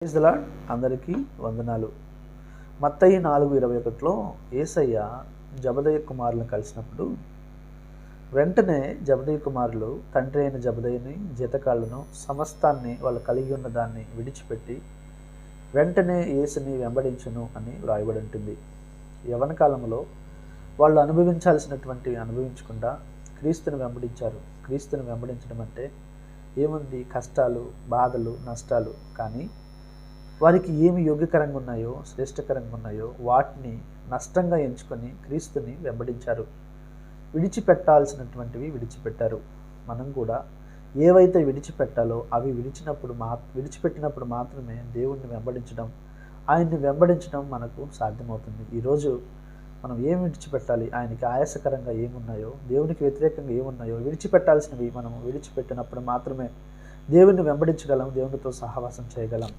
Praise the lord. అందరికీ వందనాలు. మత్తయి 4:21లో యేసయ్య జబదయి కుమారులను కలిసినప్పుడు వెంటనే జబదయి కుమారులు తండ్రి అయిన జబదయిని, జీతకాళ్లను, సమస్తాన్ని వాళ్ళు కలిగి ఉన్న దాన్ని విడిచిపెట్టి వెంటనే యేసుని వెంబడించును అని వ్రాయబడి ఉంటుంది. యవ్వన కాలంలో వాళ్ళు అనుభవించాల్సినటువంటివి అనుభవించకుండా క్రీస్తుని వెంబడించారు. క్రీస్తుని వెంబడించడం అంటే ఏముంది? కష్టాలు, బాధలు, నష్టాలు. కానీ వారికి ఏమి యోగ్యకరంగా ఉన్నాయో, శ్రేష్టకరంగా ఉన్నాయో వాటిని నష్టంగా ఎంచుకొని క్రీస్తుని వెంబడించారు. విడిచిపెట్టాల్సినటువంటివి విడిచిపెట్టారు. మనం కూడా ఏవైతే విడిచిపెట్టాలో అవి విడిచిపెట్టినప్పుడు మాత్రమే దేవుణ్ణి వెంబడించడం, ఆయన్ని వెంబడించడం మనకు సాధ్యమవుతుంది. ఈరోజు మనం ఏమి విడిచిపెట్టాలి? ఆయనకి ఆయాసకరంగా ఏమున్నాయో, దేవునికి వ్యతిరేకంగా ఏమున్నాయో విడిచిపెట్టాల్సినవి మనం విడిచిపెట్టినప్పుడు మాత్రమే దేవుణ్ణి వెంబడించగలం, దేవునితో సహవాసం చేయగలం.